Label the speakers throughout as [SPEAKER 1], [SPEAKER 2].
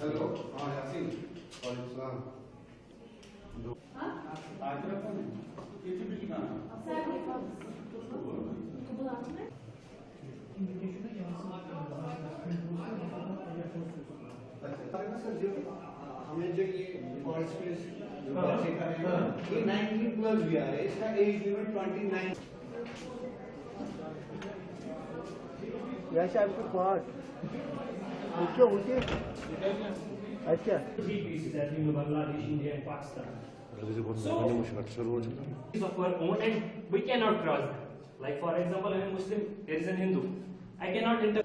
[SPEAKER 1] Hello हाँ यासीन वालेकुम सलाम आज सर जो हमें जो ये कॉल स्पेस जो बच्चे का है ये 19 प्लस भी आ रहा है इसका एज लिमिट 29
[SPEAKER 2] यार आपके पार्ट ऊंचे ऊंचे अच्छा
[SPEAKER 3] pieces that we know Bangladesh, India and Pakistan. So, is of our own and we cannot cross them. Like for example, I am a Muslim, there is a Hindu. I cannot enter.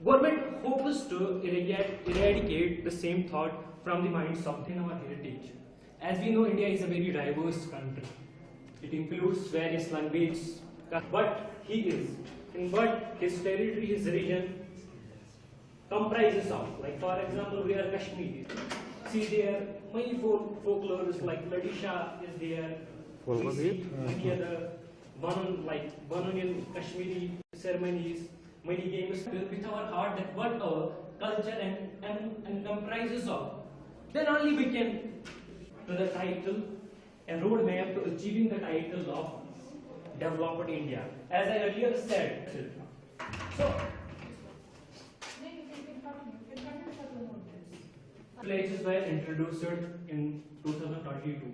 [SPEAKER 3] Government hopes to eradicate the same thought from the minds of our heritage. As we know, India is a very diverse country. It includes various languages, but he is, in what his territory, his region comprises of. Like for example, we are Kashmiri. See there, many folklores like Ladisha is there. We see many other Banonian Kashmiri ceremonies, many games with our heart that what our culture and comprises of. Then only we can to the title, a roadmap to achieving the title of developed India. As I earlier said. So pledges were introduced in 2022.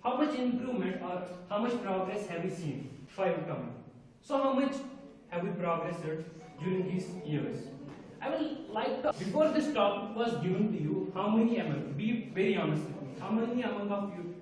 [SPEAKER 3] How much improvement or how much progress have we seen? 5 coming. So how much have we progressed during these years? I will like to, before this talk was given to you, how many among, be very honest with me, how many among of you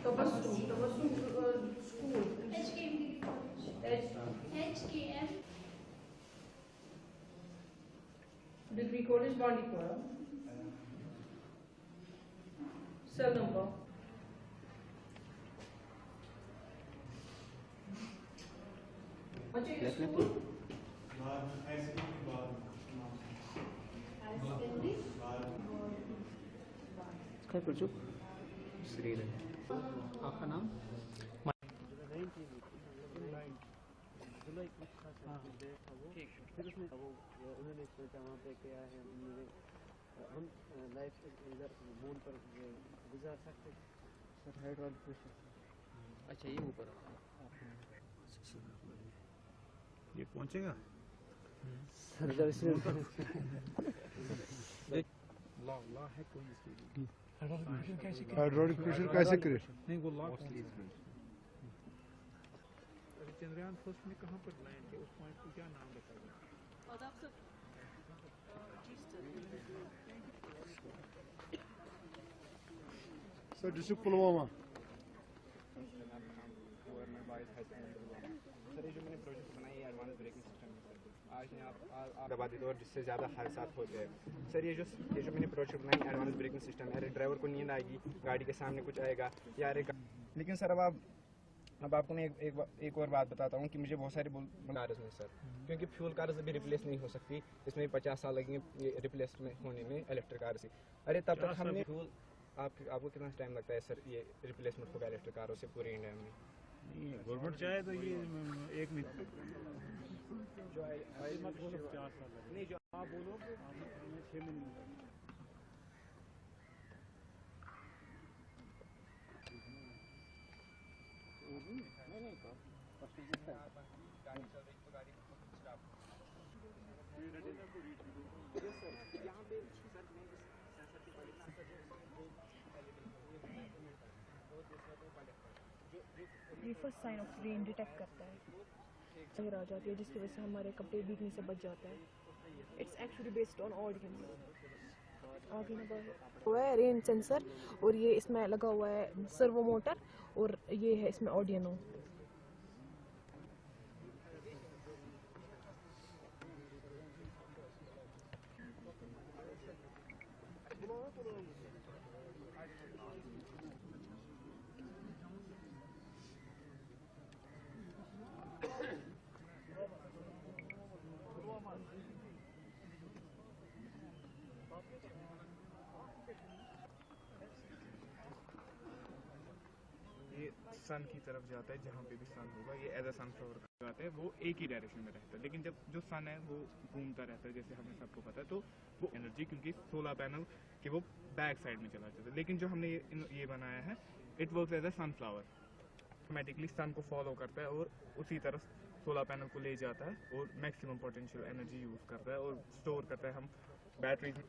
[SPEAKER 4] Tabassum school. HKM HKM Degree College Bandipora. Cell number. What's your school?
[SPEAKER 2] क्या कुछ श्रीधर आपका नाम फिर उसने वो उन्होंने सोचा वहाँ पे क्या है हम लाइफ इधर मून पर गुजार सकते सर हाइड्रोलिक प्रेशर अच्छा ये ऊपर
[SPEAKER 1] ये पहुंचेगा
[SPEAKER 2] सर जब इसमें
[SPEAKER 1] ला है कोई इसकी
[SPEAKER 5] हाइड्रोलिक प्रेशर कैसे करे
[SPEAKER 1] नहीं वो लॉक चंद्रयान फर्स्ट में कहाँ पर लैंड किया उस पॉइंट को क्या नाम रखा गया
[SPEAKER 5] सर डिस्ट्रिक्ट पुलवामा
[SPEAKER 6] सर ये जो मैंने प्रोजेक्ट बनाई है एडवांस ब्रेकिंग सिस्टम आज ने आप दबा देते और जिससे ज़्यादा हादसा होते हैं सर ये जो मैंने प्रोजेक्ट बनाई एडवांस ब्रेकिंग सिस्टम है ड्राइवर को नींद आएगी गाड़ी के सामने कुछ आएगा या लेकिन सर अब आपको मैं एक और बात बताता हूँ कि मुझे बहुत सारे कार्स में सर क्योंकि फ्यूल कार्स अभी रिप्लेस नहीं हो सकती इसमें 50 साल लगेंगे ये रिप्लेस होने में इलेक्ट्रिक कार से अरे तब तक हमने फ्यूल आपको कितना टाइम लगता है सर ये रिप्लेसमेंट होगा इलेक्ट्रिक कारों से पूरे इंडिया में
[SPEAKER 1] गवर्नमेंट चाहे तो ये 1 मिनट
[SPEAKER 6] जो
[SPEAKER 1] नहीं जो आप बोलो 6 महीने
[SPEAKER 6] गाड़ी चल रही तो गाड़ी स्टॉप यहाँ पे सर मैं सेंसर की बड़ी ना सर जो दूसरा तो कलेक्टर जो
[SPEAKER 7] ये first sign of rain detect करता है, अगर आ जाती है जिसकी वजह से हमारे कपड़े भीगने से बच जाता है। It's actually based on audience. आगे ना हुआ है रेन सेंसर और ये इसमें लगा हुआ है सर्वो मोटर और ये है इसमें ऑडियनो।
[SPEAKER 6] ये सन की तरफ जाता है, जहाँ पे भी सन होगा ये एज अ सनफ्लावर जाता है, वो एक ही डायरेक्शन में रहता है। लेकिन जब जो सन है वो घूमता रहता है, जैसे हमें सबको पता है, तो वो एनर्जी क्योंकि सोलर पैनल के वो बैक साइड में चला जाता है। लेकिन जो हमने ये बनाया है it works as a sunflower, automatically sun को फॉलो करता है और उसी तरफ सोलर पैनल को ले जाता है और मैक्सिमम पोटेंशियल एनर्जी यूज़ करता है और स्टोर करता है हम बैटरीज में।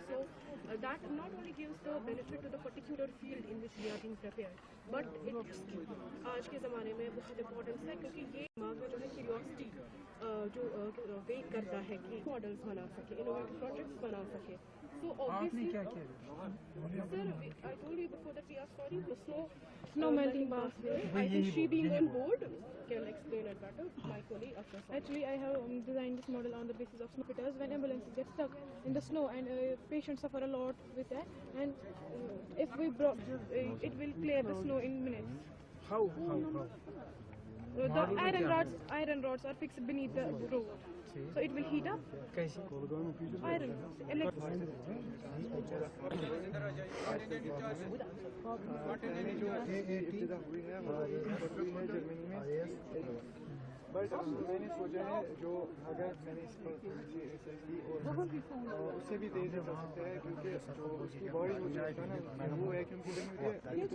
[SPEAKER 7] So that not only gives the benefit to the particular field in which we are being prepared, but it आज के ज़माने में बहुत इम्पोर्टेंस है, क्योंकि ये दिमाग में जो है क्यूरियोसिटी जो वेट करता है कि मॉडल्स बना सके, इनोवेटिव प्रोजेक्ट्स बना सके। So obviously, sir, I told you before that we are studying the snow melting mass. I think she being on board can explain it better. My colleague Afra.
[SPEAKER 8] Actually, I have designed this model on the basis of snow fitters. When ambulances get stuck in the snow and patients suffer a lot with that, and if we brought, it will clear the snow in minutes.
[SPEAKER 6] How?
[SPEAKER 8] The iron rods are fixed beneath the road, so it will heat up. Iron
[SPEAKER 6] but मैंने सोचा है जो अगर मैंने इस पर और उससे भी तेज चल सकते हैं, क्योंकि जो उसकी बॉडी होती है ना वो वैक्यूम कूलिंग होती है।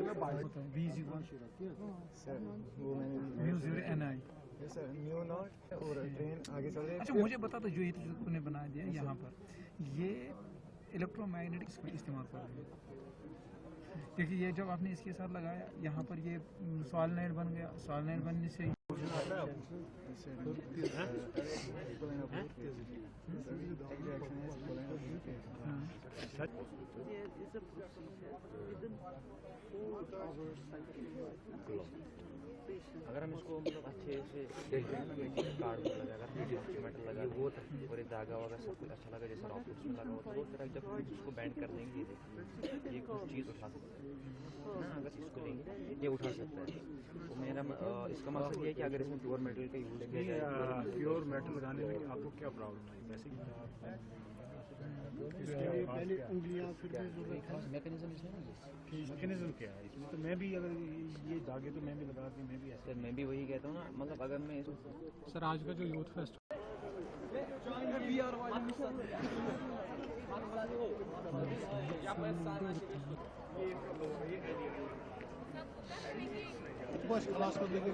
[SPEAKER 6] सर वो मैंने सर म्यू नॉट और ट्रेन आगे चल रही है।
[SPEAKER 9] अच्छा मुझे बता दो, जो ये तूने बना दिया यहाँ पर, ये इलेक्ट्रोमैग्नेटिक्स में इस्तेमाल कर रहे हैं, क्योंकि ये जब आपने इसके साथ लगाया यहाँ पर ये सॉलिनॉइड बन गया। सॉलिनॉइड बनने से
[SPEAKER 10] अगर हम इसको मतलब अच्छे से देखते हैं ना, कार्ड में लगा, अगर इंस्ट्रूमेंटल लगा वो और एक धागा वगैरह सब कुछ अच्छा लगा, जैसे रॉकेट्स में लगा हुआ, तो फिर जब इसको बैंड कर देंगे ये देखिए ये कुछ चीज़ उठा सकता है ना, अगर इसको लेंगे ये उठा सकता है। तो मेरा इसका मकसद ये है कि अगर इसमें प्योर मेटल का यूज़ किया जाए।
[SPEAKER 5] प्योर मेटल लगाने में आपको क्या प्रॉब्लम है? वैसे पहले उंगलियां फिर
[SPEAKER 10] मैकेनिज्म इसमें नहीं है।
[SPEAKER 5] मैकेनिज्म क्या है इसमें? तो मैं भी अगर ये धागे तो मैं भी लगा दी, मैं भी ऐसे।
[SPEAKER 10] सर मैं भी वही कहता हूँ ना, मतलब अगर मैं
[SPEAKER 9] सर आज का जो यूथ फेस्ट
[SPEAKER 5] बस क्लास को देंगे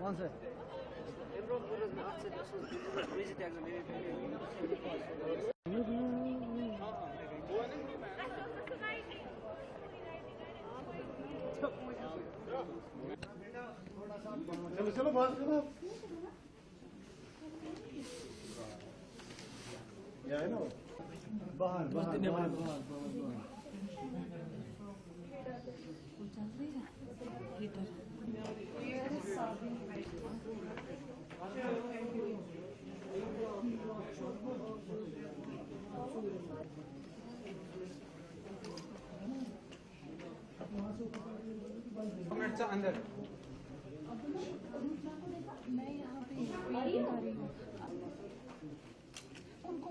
[SPEAKER 2] कौन सा
[SPEAKER 1] चलो चलो बात करो है ना बाहर बाहर बाहर
[SPEAKER 6] अंदर
[SPEAKER 8] मैं यहाँ पे आ रही हूँ उनको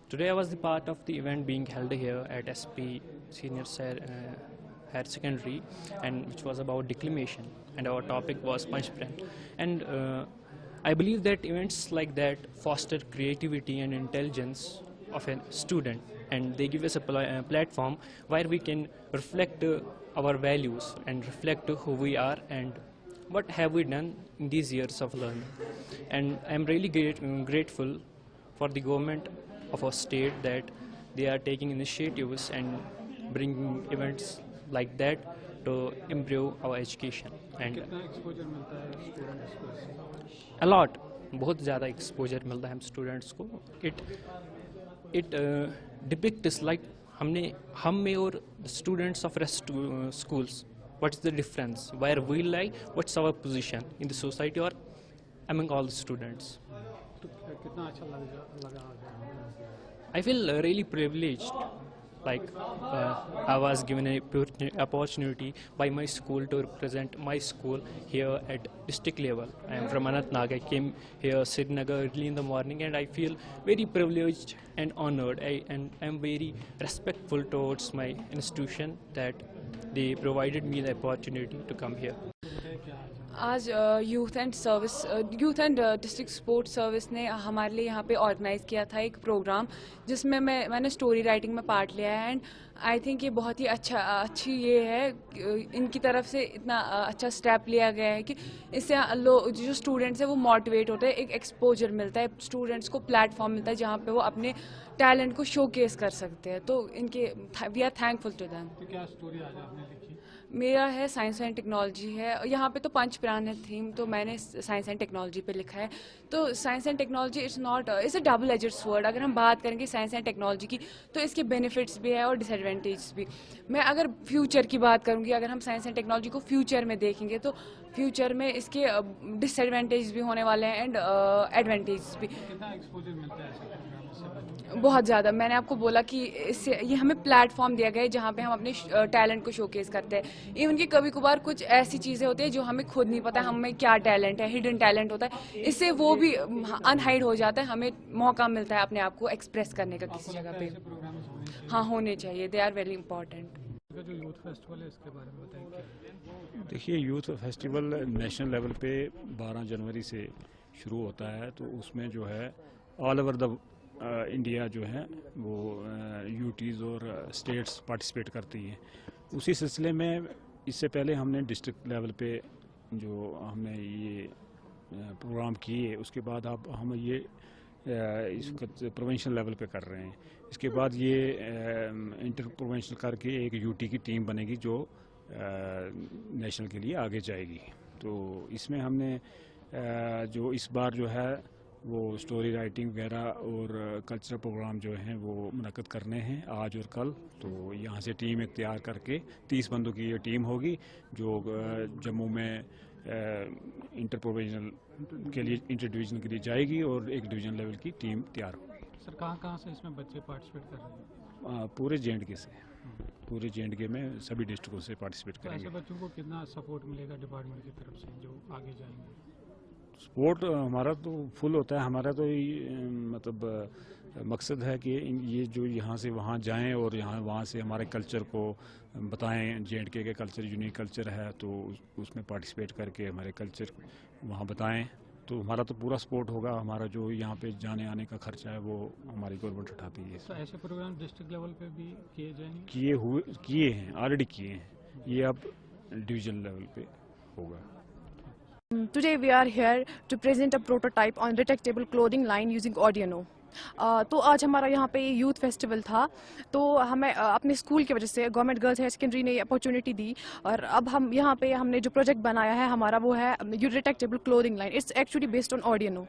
[SPEAKER 3] Today I was the part of the event being held here at SP Senior Higher Secondary, and which was about declamation, and our topic was Panchpran. And I believe that events like that foster creativity and intelligence of a student, and they give us a platform where we can reflect our values and reflect who we are and what have we done in these years of learning. And I am really grateful for the government of our state that they are taking initiatives and bringing events like that to improve our education. And a lot, बहुत ज़्यादा exposure मिलता है हम students को. It depicts like हम में और students of rest schools, what's the difference, where we lie, what's our position in the society or among all the students. I feel really privileged, like I was given an opportunity by my school to represent my school here at district level. I am from Anantnag. I came here Srinagar early in the morning, and I feel very privileged and honored. I am very respectful towards my institution that they provided me the opportunity to come here.
[SPEAKER 11] आज youth and district sports service ने हमारे लिए यहाँ पे organise किया था एक programme जिसमें मैंने स्टोरी राइटिंग में पार्ट लिया है. एंड आई थिंक ये बहुत ही अच्छी ये है इनकी तरफ से इतना अच्छा स्टेप लिया गया है कि इससे जो स्टूडेंट्स हैं वो मोटिवेट होते हैं, एक एक्सपोजर मिलता है, स्टूडेंट्स को प्लेटफॉर्म मिलता है जहाँ पे वो अपने टैलेंट को शोकेस कर सकते हैं. तो इनके we are thankful to them.
[SPEAKER 5] क्या स्टोरी आज आपने लिखी?
[SPEAKER 11] मेरा है साइंस एंड टेक्नोलॉजी है. यहाँ पे तो पंचप्राण है थीम, तो मैंने साइंस एंड टेक्नोलॉजी पे लिखा है. तो science and technology it's a double aged sword. अगर हम बात करेंगे साइंस एंड टेक्नोलॉजी की तो इसके बेनिफिट्स भी है और डिसएडवांटेज भी. मैं अगर फ्यूचर की बात करूँगी, अगर हम साइंस एंड टेक्नोलॉजी को फ्यूचर में देखेंगे तो फ्यूचर में इसके डिसएडवांटेज भी होने वाले हैं एंड एडवांटेज भी.
[SPEAKER 5] कितना एक्सपोजर मिलता है
[SPEAKER 11] बहुत ज़्यादा. मैंने आपको बोला कि इससे ये हमें प्लेटफॉर्म दिया गया है जहाँ पे हम अपने टैलेंट को शोकेस करते हैं. इवन कि कभी कभार कुछ ऐसी चीज़ें होती हैं जो हमें खुद नहीं पता हमें क्या टैलेंट है, हिडन टैलेंट होता है, इससे वो भी अनहाइड हो जाता है. हमें मौका मिलता है अपने आप को एक्सप्रेस करने का किसी जगह पे. हाँ, होने चाहिए. They are very important.
[SPEAKER 5] जो यूथ फेस्टिवल है इसके बारे में बताइए.
[SPEAKER 12] देखिए, यूथ फेस्टिवल नेशनल लेवल पे 12 जनवरी से शुरू होता है. तो उसमें जो है ऑल ओवर द इंडिया जो है वो यूटीज़ और स्टेट्स पार्टिसिपेट करती हैं. उसी सिलसिले में इससे पहले हमने डिस्ट्रिक्ट लेवल पे जो हमने ये प्रोग्राम किए, उसके बाद अब हम ये इसका प्रोविंशियल लेवल पे कर रहे हैं. इसके बाद ये इंटर प्रोविंशियल करके एक यूटी की टीम बनेगी जो नेशनल के लिए आगे जाएगी. तो इसमें हमने जो इस बार जो है वो स्टोरी राइटिंग वगैरह और कल्चरल प्रोग्राम जो हैं वो मुनक़्क़द करने हैं आज और कल. तो यहाँ से टीम एक तैयार करके 30 बंदों की ये टीम होगी जो जम्मू में इंटर प्रोविजनल के लिए इंटर डिवीज़न के लिए जाएगी और एक डिवीज़न लेवल की टीम तैयार होगी.
[SPEAKER 5] सर कहाँ से इसमें बच्चे पार्टिसिपेट कर रहे हैं?
[SPEAKER 12] पूरे J&K से, पूरे J&K में सभी डिस्ट्रिक्टों से पार्टिसिपेट करेंगे.
[SPEAKER 5] ऐसे बच्चों को कितना सपोर्ट मिलेगा डिपार्टमेंट की तरफ से जो आगे जाएंगे?
[SPEAKER 12] सपोर्ट हमारा तो फुल होता है. हमारा तो मतलब मकसद है कि ये जो यहाँ से वहाँ जाएं और वहाँ से हमारे कल्चर को बताएं। JNK के कल्चर यूनिक कल्चर है, तो उसमें पार्टिसिपेट करके हमारे कल्चर वहाँ बताएं, तो हमारा तो पूरा सपोर्ट होगा। हमारा जो यहाँ पे जाने आने का खर्चा है वो हमारी गवर्नमेंट उठाती है।
[SPEAKER 9] तो ऐसे प्रोग्राम डिस्ट्रिक्ट लेवल पे भी किए जाएंगे?
[SPEAKER 12] किए हैं, ऑलरेडी किए हैं। ये अब डिवीजन लेवल पे होगा।
[SPEAKER 8] Today we are here to present a prototype on retractable clothing line using Arduino. तो आज हमारा यहाँ पे यूथ फेस्टिवल था, तो हमें अपने स्कूल की वजह से गवर्नमेंट गर्ल्स हायर सेकेंडरी ने अपॉर्चुनिटी दी, और अब हम यहाँ पे हमने जो प्रोजेक्ट बनाया है हमारा वो है retractable clothing line. It's actually based on Arduino।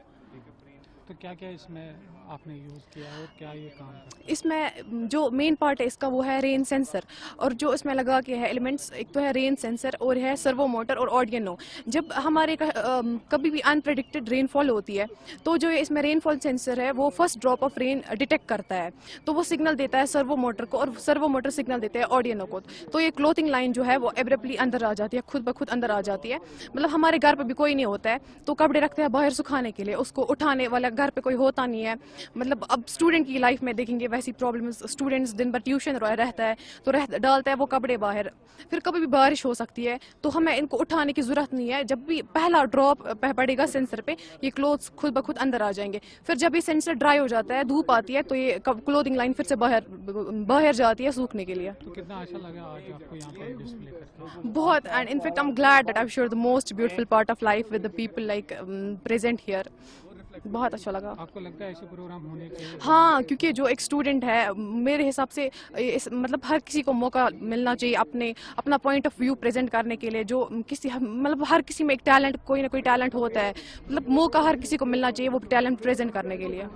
[SPEAKER 9] तो क्या क्या इसमें आपने यूज़ किया और क्या ये काम करता है?
[SPEAKER 8] इसमें जो मेन पार्ट है इसका वो है रेन सेंसर, और जो इसमें लगा के है एलिमेंट्स, एक तो है रेन सेंसर और है सर्वो मोटर और Arduino। जब हमारे कभी भी अनप्रेडिक्टेड रेनफॉल होती है तो जो इसमें रेनफॉल सेंसर है वो first drop of rain detect करता है, तो वो सिग्नल देता है सर्वो मोटर को, और सर्वो मोटर सिग्नल देता है Arduino को। तो ये क्लोथिंग लाइन जो है वो एब्रप्टली अंदर आ जाती है, खुद ब खुद अंदर आ जाती है। मतलब हमारे घर पे भी कोई नहीं होता है तो कपड़े रखते हैं बाहर सुखाने के लिए, उसको उठाने वाला घर पे कोई होता नहीं है। मतलब अब स्टूडेंट की लाइफ में देखेंगे वैसी प्रॉब्लम्स, स्टूडेंट्स दिन भर ट्यूशन रहता है तो डालता है वो कपड़े बाहर, फिर कभी भी बारिश हो सकती है, तो हमें इनको उठाने की जरूरत नहीं है। जब भी पहला ड्रॉप पड़ेगा सेंसर पे, ये क्लोथ्स खुद ब खुद अंदर आ जाएंगे। फिर जब ये सेंसर ड्राई हो जाता है, धूप आती है, तो ये क्लोथिंग लाइन फिर से बाहर जाती है सूखने के लिए।
[SPEAKER 9] तो कितना अच्छा लगा आज आपको यहाँ पर डिस्प्ले करके?
[SPEAKER 8] बहुत, and in fact I am glad that I am sure the most beautiful part of life with the people like present here. बहुत अच्छा लगा।
[SPEAKER 9] आपको लगता है ऐसे प्रोग्राम होने चाहिए?
[SPEAKER 8] हाँ, क्योंकि जो एक स्टूडेंट है, मेरे हिसाब से मतलब हर किसी को मौका मिलना चाहिए अपना पॉइंट ऑफ व्यू प्रेजेंट करने के लिए। जो मतलब हर किसी में एक टैलेंट, कोई ना कोई टैलेंट होता है, मतलब मौका हर किसी को मिलना चाहिए वो टैलेंट प्रेजेंट करने के लिए।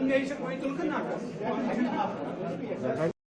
[SPEAKER 1] Neyse, koyduğun kadar.